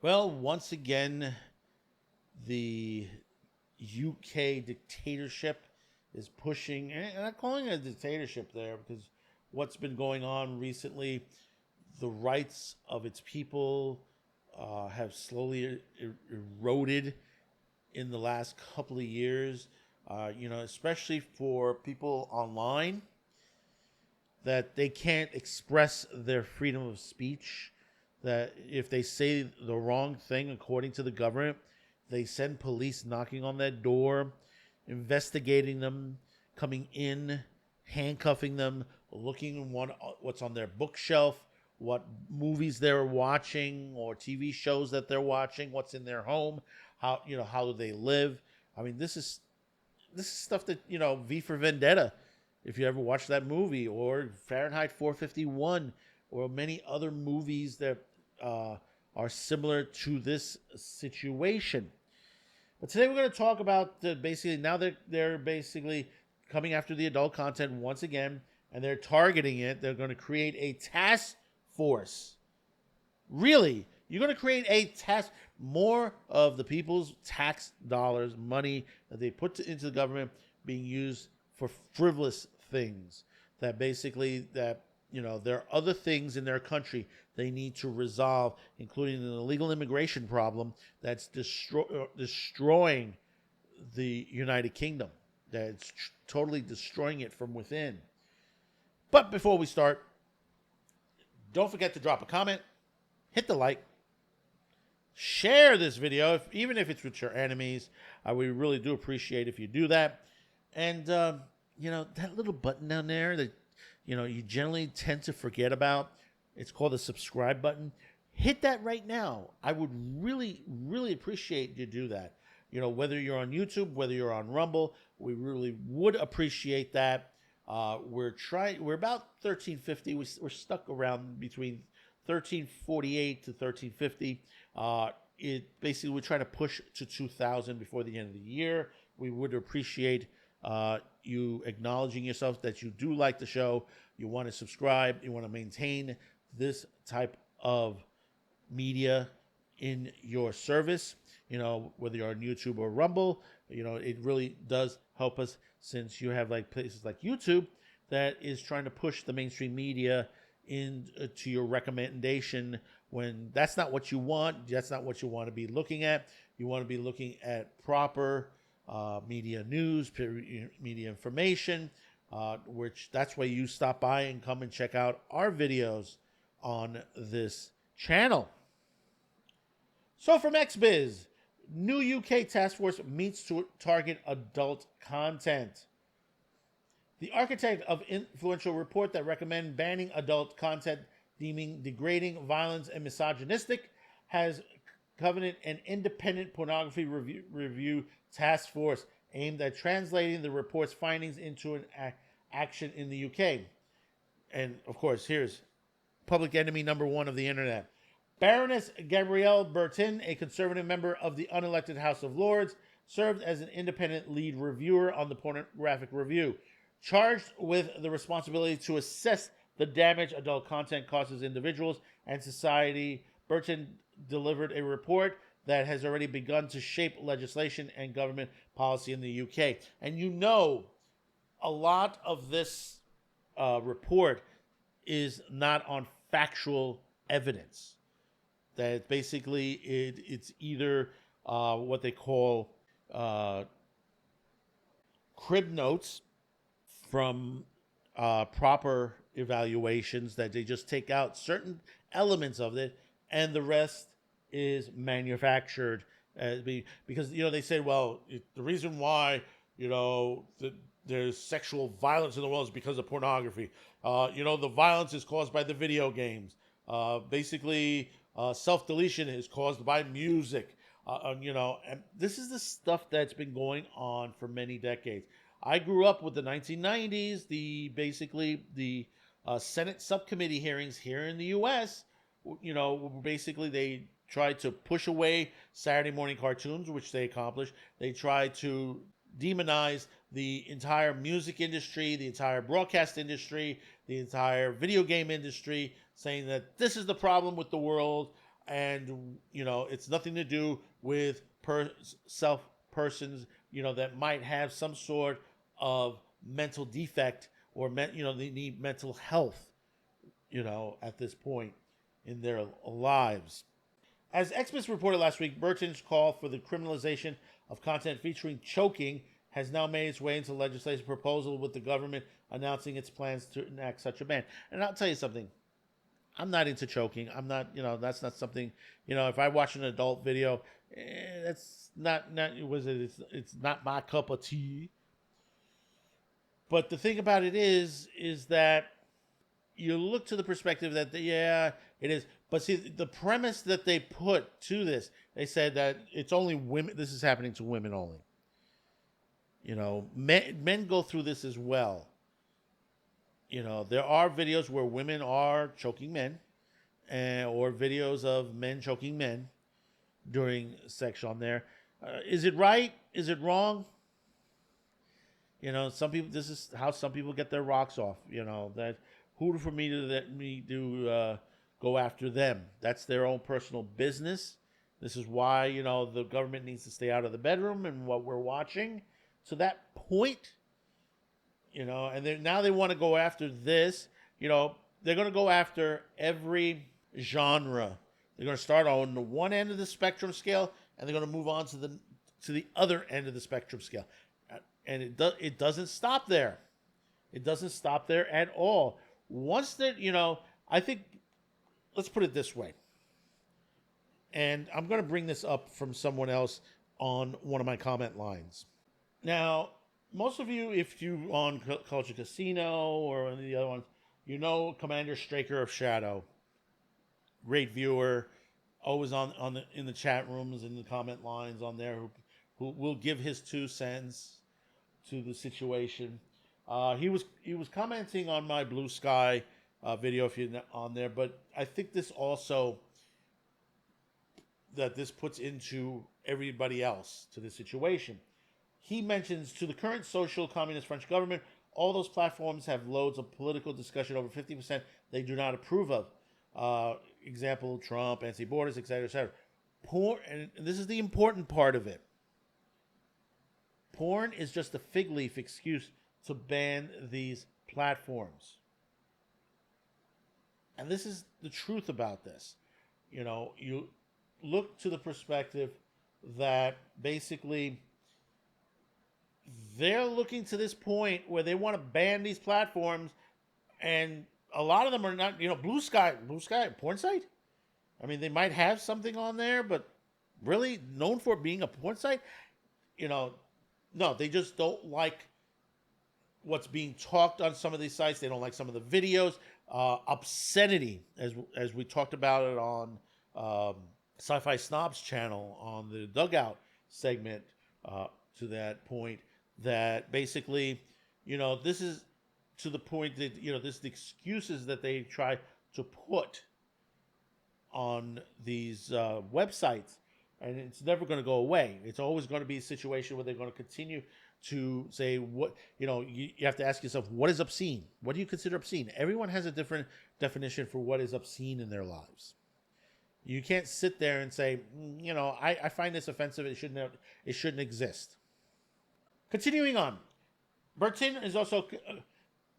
Well, once again, the UK dictatorship is pushing, and I'm calling it a dictatorship there because what's been going on recently, the rights of its people have slowly eroded in the last couple of years. Especially for people online, that they can't express their freedom of speech. That if they say the wrong thing, according to the government, they send police knocking on their door, investigating them, coming in, handcuffing them, looking what's on their bookshelf, what movies they're watching or TV shows that they're watching, what's in their home, how do they live. I mean, this is stuff that V for Vendetta, if you ever watched that movie, or Fahrenheit 451, or many other movies that are similar to this situation. But today we're going to talk about basically now that they're basically coming after the adult content once again, and they're targeting it. They're going to create a task force. Really, you're going to create a task, more of the people's tax dollars, money that they put into the government being used for frivolous things. That basically there are other things in their country they need to resolve, including an illegal immigration problem that's destroying the United Kingdom. That's totally destroying it from within. But before we start, don't forget to drop a comment, hit the like, share this video, even if it's with your enemies. We really do appreciate if you do that. And, that little button down there that, you generally tend to forget about, it's called the subscribe button. Hit that right now. I would really, really appreciate you do that. Whether you're on YouTube, whether you're on Rumble, we really would appreciate that. We're about 1350. We're stuck around between 1348 to 1350. Basically, we're trying to push to 2,000 before the end of the year. We would appreciate you acknowledging yourself that you do like the show, you want to subscribe, you want to maintain this type of media in your service. Whether you're on YouTube or Rumble, it really does help us, since you have like places like YouTube that is trying to push the mainstream media into your recommendation when that's not what you want. That's not what you want to be looking at. You want to be looking at proper media news, media information, which that's why you stop by and come and check out our videos on this channel. So from XBiz, new UK task force meets to target adult content. The architect of influential report that recommend banning adult content deeming degrading, violence, and misogynistic has covenanted an independent pornography review task force aimed at translating the report's findings into an action in the UK. And of course, here's public enemy number one of the internet. Baroness Gabrielle Burton, a conservative member of the unelected House of Lords, served as an independent lead reviewer on the Pornographic Review. Charged with the responsibility to assess the damage adult content causes individuals and society, Burton delivered a report that has already begun to shape legislation and government policy in the UK. And a lot of this report is not on factual evidence. That basically it's either what they call crib notes from proper evaluations, that they just take out certain elements of it and the rest is manufactured because they say, well, the reason why there's sexual violence in the world is because of pornography. The violence is caused by the video games. Basically, self-deletion is caused by music. And this is the stuff that's been going on for many decades. I grew up with the 1990s, the Senate subcommittee hearings here in the U.S. Basically they tried to push away Saturday morning cartoons, which they accomplished. They tried to demonize the entire music industry, the entire broadcast industry, the entire video game industry, saying that this is the problem with the world. and it's nothing to do with persons that might have some sort of mental defect, or they need mental health at this point in their lives. As Xmas reported last week, Burton's call for the criminalization of content featuring choking has now made its way into legislation proposal, with the government announcing its plans to enact such a ban. And I'll tell you something. I'm not into choking. I'm not, that's not something, if I watch an adult video, that's it's not my cup of tea. But the thing about it is that you look to the perspective that, it is. But see, the premise that they put to this, they said that it's only women. This is happening to women only. Men go through this as well. There are videos where women are choking men, or videos of men choking men during sex on there. Is it right? Is it wrong? Some people. This is how some people get their rocks off. That who for me to let me do go after them. That's their own personal business. This is why the government needs to stay out of the bedroom and what we're watching. To that point, and now they want to go after this. They're going to go after every genre. They're going to start on the one end of the spectrum scale, and they're going to move on to the other end of the spectrum scale. And it doesn't stop there. It doesn't stop there at all. Once that, I think, let's put it this way. And I'm going to bring this up from someone else on one of my comment lines. Now, most of you, if you on Culture Casino or one of the other ones, Commander Straker of Shadow. Great viewer, always in the chat rooms, in the comment lines on there, who will give his 2 cents to the situation. He was commenting on my Blue Sky video, if you're on there, but I think this also puts into everybody else to the situation. He mentions, to the current social communist French government, all those platforms have loads of political discussion, over 50% they do not approve of. Example, Trump, anti-borders, etc., etc. Porn, and this is the important part of it. Porn is just a fig leaf excuse to ban these platforms. And this is the truth about this. You look to the perspective that basically they're looking to this point where they want to ban these platforms, and a lot of them are not, Blue Sky, porn site? I mean, they might have something on there, but really known for being a porn site? No, they just don't like what's being talked on some of these sites. They don't like some of the videos. Obscenity, as we talked about it on Sci-Fi Snob's channel on the Dugout segment, to that point, that basically, this is to the point that, this is the excuses that they try to put on these websites. And it's never going to go away. It's always going to be a situation where they're going to continue to say, what, you have to ask yourself, what is obscene? What do you consider obscene? Everyone has a different definition for what is obscene in their lives. You can't sit there and say, I find this offensive. It shouldn't exist. Continuing on, Burton is also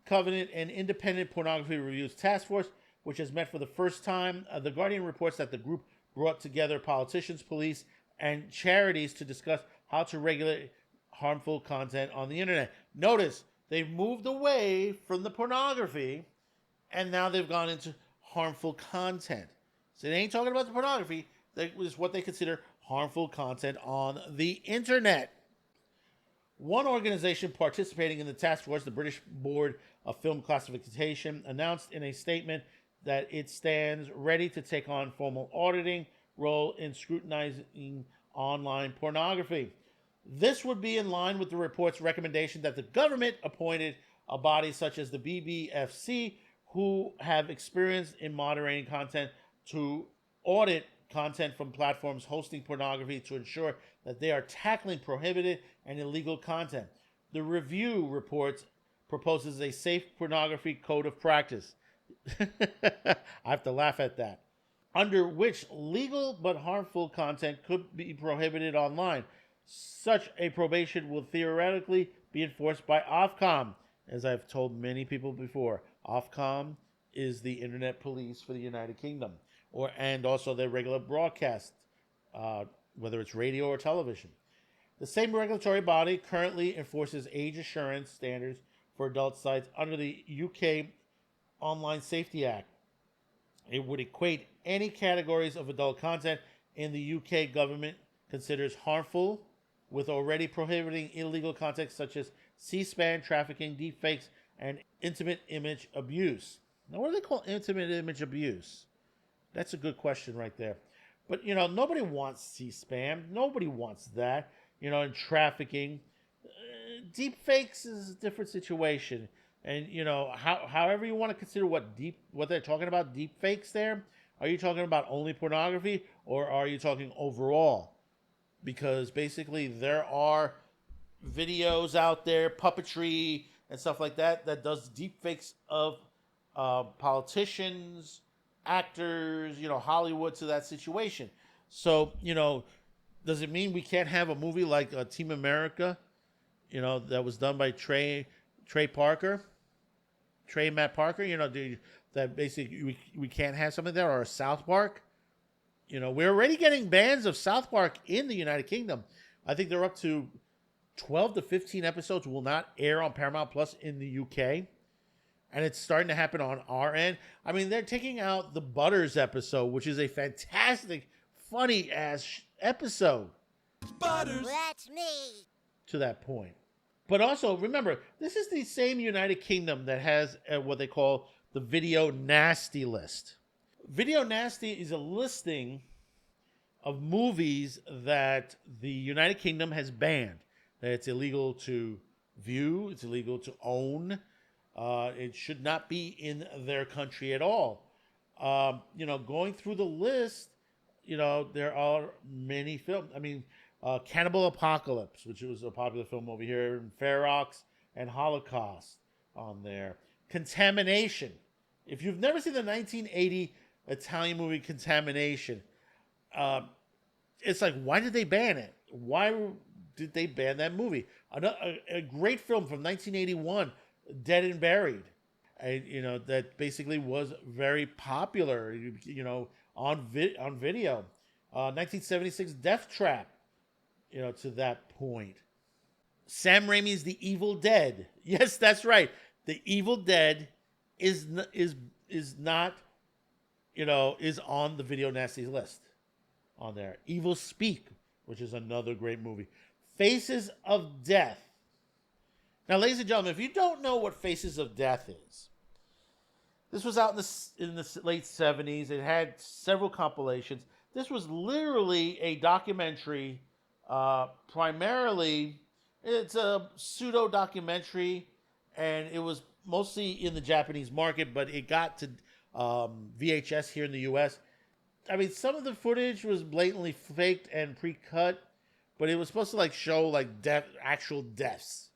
covenant an independent pornography reviews task force, which has met for the first time. The Guardian reports that the group brought together politicians, police, and charities to discuss how to regulate harmful content on the internet. Notice, they've moved away from the pornography, and now they've gone into harmful content. So they ain't talking about the pornography. That was what they consider harmful content on the internet. One organization participating in the task force, the British Board of Film Classification, announced in a statement that it stands ready to take on formal auditing role in scrutinizing online pornography. This would be in line with the report's recommendation that the government appointed a body such as the BBFC, who have experience in moderating content, to audit content from platforms hosting pornography to ensure that they are tackling prohibited and illegal content. The review proposes a safe pornography code of practice. I have to laugh at that. under which legal but harmful content could be prohibited online. Such a prohibition will theoretically be enforced by Ofcom, as I've told many people before. Ofcom is the internet police for the United Kingdom, and also their regular broadcast, whether it's radio or television. The same regulatory body currently enforces age assurance standards for adult sites under the UK Online Safety Act. It would equate any categories of adult content in the UK government considers harmful with already prohibiting illegal content such as C-SPAN, trafficking, deepfakes, and intimate image abuse. Now, what do they call intimate image abuse? That's a good question right there. But, nobody wants C-SPAN. Nobody wants that. And trafficking. Deepfakes is a different situation. And, however you want to consider what they're talking about, deepfakes there, are you talking about only pornography or are you talking overall? Because basically there are videos out there, puppetry and stuff like that, that does deepfakes of politicians, actors, Hollywood to that situation. So, does it mean we can't have a movie like Team America, that was done by Trey Matt Parker, that basically we can't have something there, or South Park? We're already getting bans of South Park in the United Kingdom. I think they're up to 12 to 15 episodes will not air on Paramount Plus in the UK. And it's starting to happen on our end. I mean, they're taking out the Butters episode, which is a fantastic, funny-ass episode. Butters! That's me! To that point. But also, remember, this is the same United Kingdom that has what they call the Video Nasty List. Video Nasty is a listing of movies that the United Kingdom has banned. That it's illegal to view, it's illegal to own. It should not be in their country at all. Going through the list, there are many films. I mean, Cannibal Apocalypse, which was a popular film over here, and Ferox and Holocaust on there. Contamination. If you've never seen the 1980 Italian movie Contamination, it's like, why did they ban it? Why did they ban that movie? A great film from 1981, Dead and Buried, that basically was very popular, on video. 1976, Death Trap, to that point. Sam Raimi's The Evil Dead. Yes, that's right. The Evil Dead is not, is on the Video Nasty list on there. Evil Speak, which is another great movie. Faces of Death. Now, ladies and gentlemen, if you don't know what Faces of Death is, this was out in the late 70s. It had several compilations. This was literally a documentary. Primarily, it's a pseudo-documentary, and it was mostly in the Japanese market, but it got to VHS here in the U.S. I mean, some of the footage was blatantly faked and pre-cut, but it was supposed to show actual deaths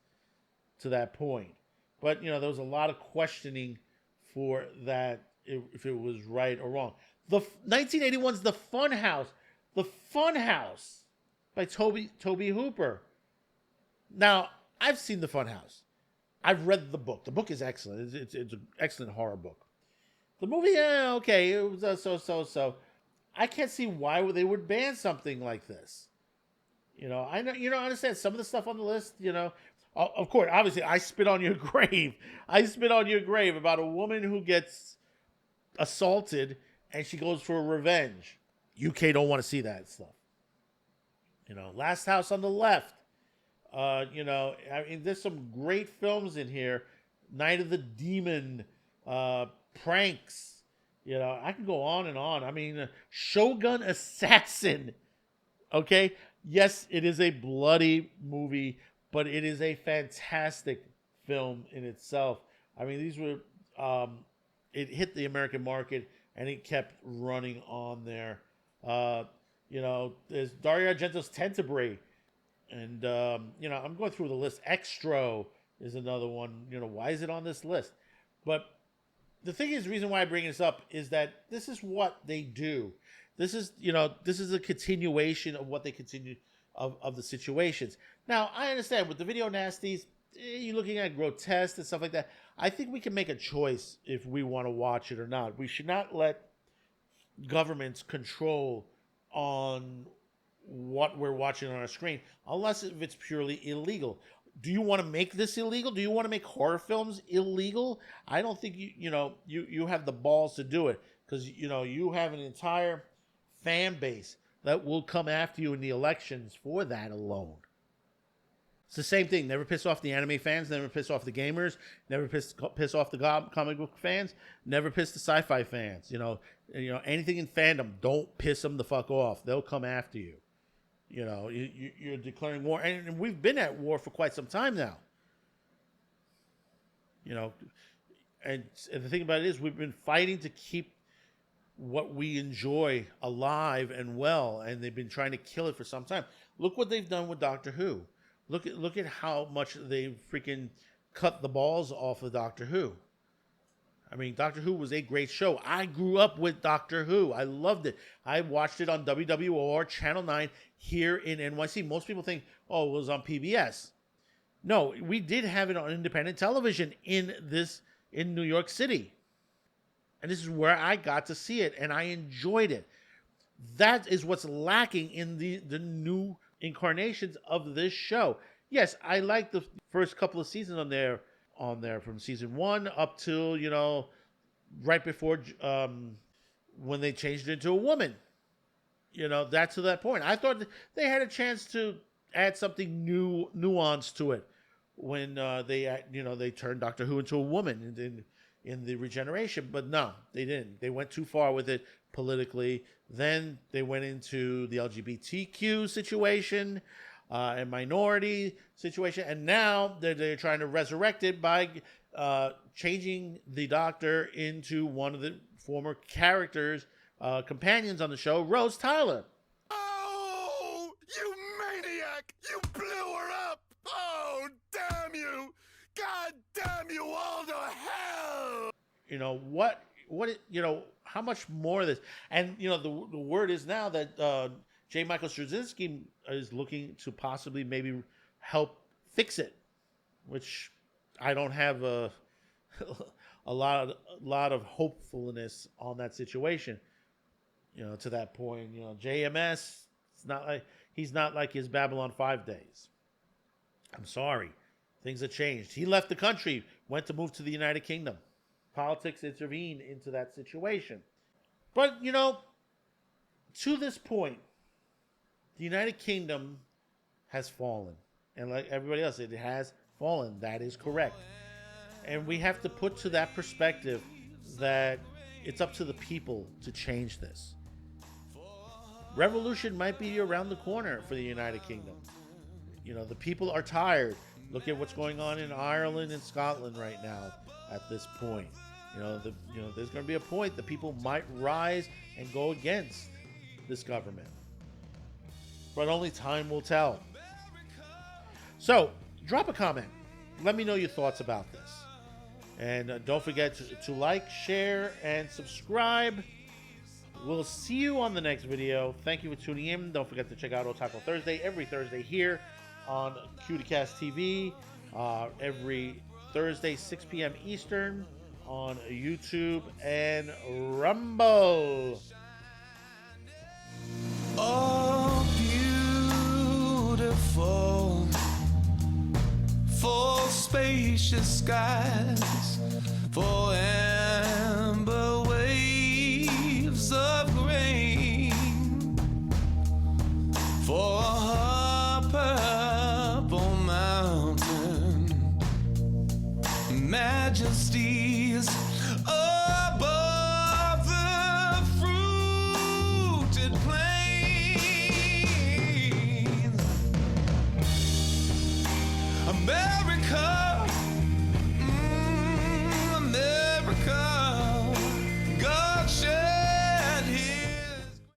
to that point. But, there was a lot of questioning for that, if it was right or wrong. The 1981's The Funhouse. The Funhouse by Toby Hooper. Now, I've seen The Funhouse. I've read the book. The book is excellent. It's an excellent horror book. The movie, okay, it was so. I can't see why they would ban something like this. I know, I understand some of the stuff on the list, Of course, obviously, I spit on your grave. I spit on your grave about a woman who gets assaulted and she goes for revenge. UK don't want to see that stuff. Last House on the Left. I mean, there's some great films in here. Night of the Demon, Pranks. I can go on and on. I mean, Shogun Assassin. Okay? Yes, it is a bloody movie, but it is a fantastic film in itself. I mean, these were, it hit the American market and it kept running on there. There's Dario Argento's Tenebrae. And, I'm going through the list. Extro is another one. Why is it on this list? But the thing is, the reason why I bring this up is that this is what they do. This is, this is a continuation of what they continue of the situations. Now, I understand with the video nasties, you're looking at grotesque and stuff like that. I think we can make a choice if we want to watch it or not. We should not let governments control on what we're watching on our screen, unless if it's purely illegal. Do you want to make this illegal? Do you want to make horror films illegal? I don't think you have the balls to do it, because you have an entire fan base that will come after you in the elections for that alone. It's the same thing. Never piss off the anime fans. Never piss off the gamers. Never piss off the comic book fans. Never piss the sci-fi fans. Anything in fandom, don't piss them the fuck off. They'll come after you. You're declaring war, and we've been at war for quite some time now. And the thing about it is, we've been fighting to keep what we enjoy alive and well, and they've been trying to kill it for some time. Look what they've done with Doctor Who. Look at how much they freaking cut the balls off of Doctor Who. I mean, Doctor Who was a great show. I grew up with Doctor Who. I loved it. I watched it on WWOR Channel 9 here in NYC. Most people think, oh, it was on PBS. No, we did have it on independent television in New York City. And this is where I got to see it, and I enjoyed it. That is what's lacking in the new incarnations of this show. Yes, I like the first couple of seasons on there from season 1 up till right before when they changed it into a woman. That's to that point. I thought they had a chance to add something nuance to it when they turned Doctor Who into a woman in the regeneration, but no, they didn't. They went too far with it politically. Then they went into the LGBTQ situation and minority situation, and now they're trying to resurrect it by changing the Doctor into one of the former characters, companions on the show, Rose Tyler. Oh, you maniac! You blew her up! Oh, damn you! God damn you all to hell! How much more of this? And the word is now that J. Michael Straczynski is looking to possibly maybe help fix it, which I don't have a lot of hopefulness on that situation. To that point, JMS, he's not like his Babylon 5 days. I'm sorry. Things have changed. He left the country, went to move to the United Kingdom. Politics intervened into that situation. But, to this point, the United Kingdom has fallen. And like everybody else, it has fallen. That is correct. And we have to put to that perspective that it's up to the people to change this. Revolution might be around the corner for the United Kingdom. The people are tired. Look at what's going on in Ireland and Scotland right now at this point. There's going to be a point that people might rise and go against this government. But only time will tell. So, drop a comment. Let me know your thoughts about this. And don't forget to like, share, and subscribe. We'll see you on the next video. Thank you for tuning in. Don't forget to check out Otaku Thursday every Thursday here on CuteCast TV. Every Thursday, 6 p.m. Eastern on YouTube and Rumble. Oh, beautiful, full spacious skies, for